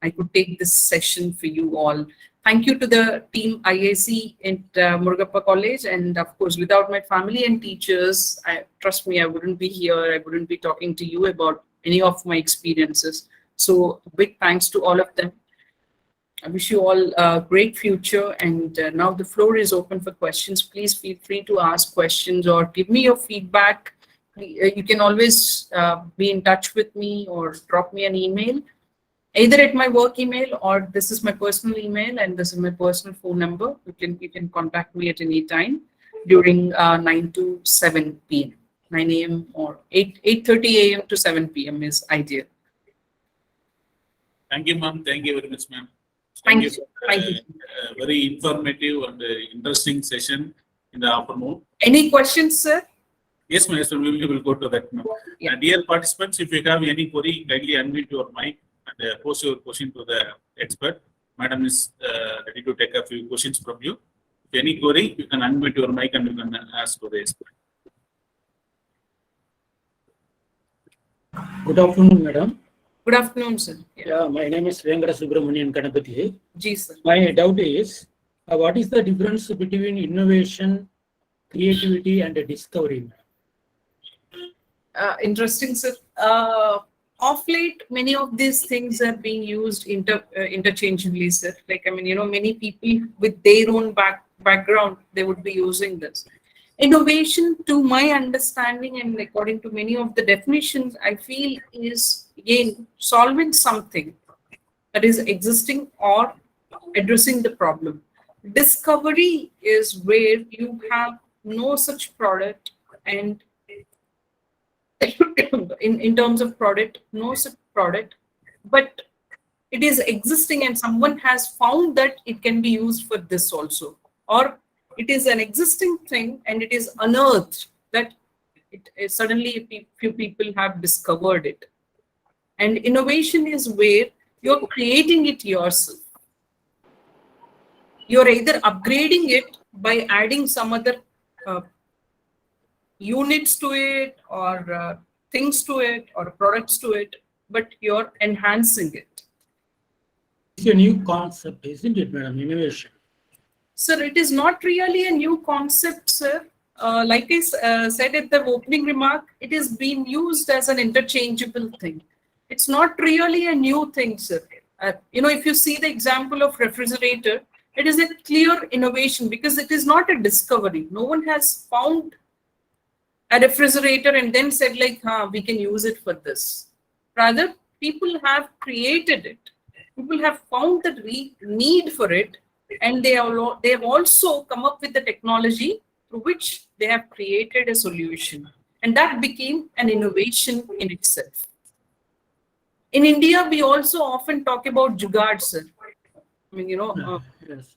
I could take this session for you all. Thank you to the team IAC at Murugappa College. And of course, without my family and teachers, trust me, I wouldn't be here. I wouldn't be talking to you about any of my experiences. So big thanks to all of them. I wish you all a great future. And now the floor is open for questions. Please feel free to ask questions or give me your feedback. You can always be in touch with me or drop me an email, either at my work email, or this is my personal email and this is my personal phone number. You can contact me at any time during 9 to 7 p.m. 9 a.m. or 8:30 a.m. to 7 p.m. is ideal. Thank you, ma'am. Thank you very much, ma'am. Thank you. Thank you. Very informative and interesting session in the afternoon. Any questions, sir? Yes, ma'am. So we will go to that, ma'am. Yeah. Dear participants, if you have any query, kindly unmute your mic and pose your question to the expert. Madam is ready to take a few questions from you. If any query, you can unmute your mic and you can ask to the expert. Good afternoon, madam. Good afternoon, sir. Yeah, my name is Venkata Subramanian Kanapati. Ji, sir. My doubt is, what is the difference between innovation, creativity, and discovery? Interesting, sir. Of late, many of these things are being used interchangeably, sir. Like, many people with their own background, they would be using this. Innovation, to my understanding and according to many of the definitions, I feel is, again, solving something that is existing or addressing the problem. Discovery is where you have no such product, and in terms of product, no such product, but it is existing and someone has found that it can be used for this also. Or it is an existing thing and it is unearthed that Suddenly few people have discovered it. And innovation is where you're creating it yourself. You're either upgrading it by adding some other units to it, or things to it, or products to it, but you're enhancing it. It's a new concept, isn't it, madam? Innovation. Sir, it is not really a new concept, sir. Like I said at the opening remark, it is being used as an interchangeable thing. It's not really a new thing, sir. If you see the example of refrigerator, it is a clear innovation because it is not a discovery. No one has found a refrigerator and then said like, we can use it for this. Rather, people have created it. People have found the need for it, and they have also come up with the technology through which they have created a solution. And that became an innovation in itself. In India, we also often talk about jugaad, sir. I mean, Yes.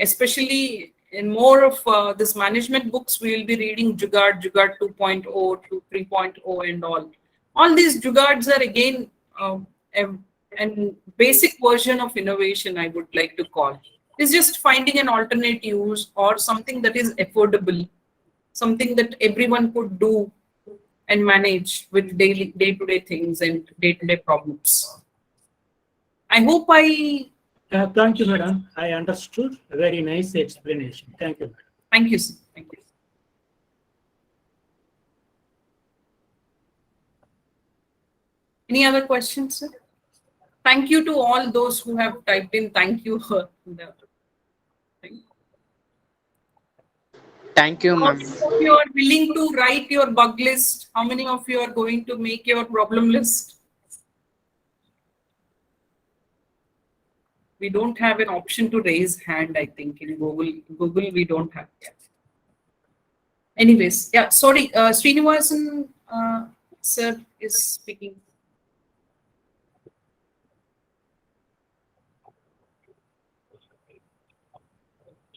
especially in more of this management books, we will be reading jugaad 2.0 to 3.0 and all. All these jugaads are again a basic version of innovation, I would like to call. It's just finding an alternate use or something that is affordable, something that everyone could do and manage with day-to-day things and day-to-day problems. I hope Thank you, madam. I understood. Very nice explanation. Thank you, madam. Thank you, sir. Thank you. Any other questions, sir? Thank you to all those who have typed in. Thank you. Thank you, How ma'am. many of you are willing to write your bug list? How many of you are going to make your problem list? We don't have an option to raise hand, I think, in Google. Google, we don't have that. Anyways, yeah, sorry, Srinivasan, sir is speaking.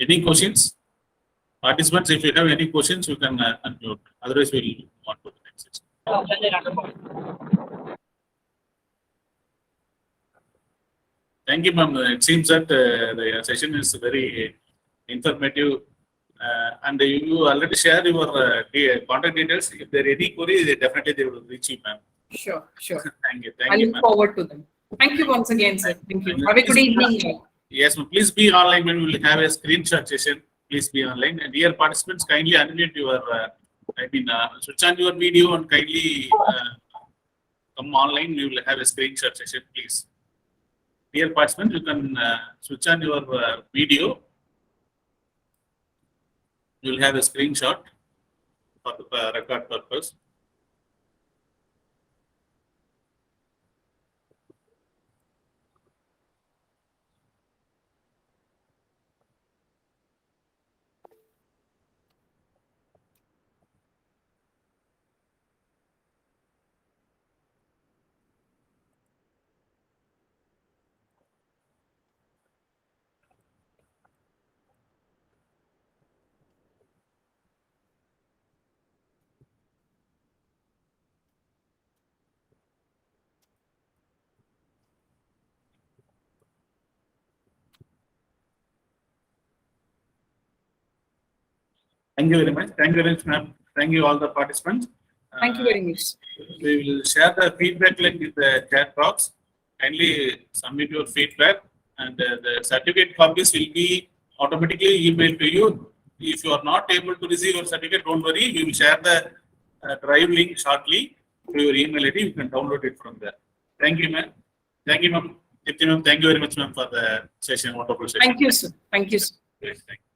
Any questions? Participants, if you have any questions, you can unmute. Otherwise, we'll move on to the next session. Thank you, ma'am. It seems that the session is very informative, and you already shared your contact details. If there are any queries, definitely they will reach you, ma'am. Sure. Thank you. I look forward to them. Thank you once again, sir. Thank you. Have a good evening. Yes, ma'am. Please be online when we will have a screenshot session. Please be online. And dear participants, kindly unmute your, switch on your video and kindly come online. We will have a screenshot session, please. Dear participants, you can switch on your video. You will have a screenshot for the record purpose. Thank you very much. Thank you very much, ma'am. Thank you all the participants. Thank you very much. We will share the feedback link in the chat box. Kindly submit your feedback, and the certificate copies will be automatically emailed to you. If you are not able to receive your certificate, don't worry. We will share the drive link shortly to your email ID. You can download it from there. Thank you, ma'am. Thank you, ma'am. Deepthi, ma'am. Thank you very much, ma'am, for the session. Wonderful session. Thank you, sir. Thank you, sir. Yes, thank you.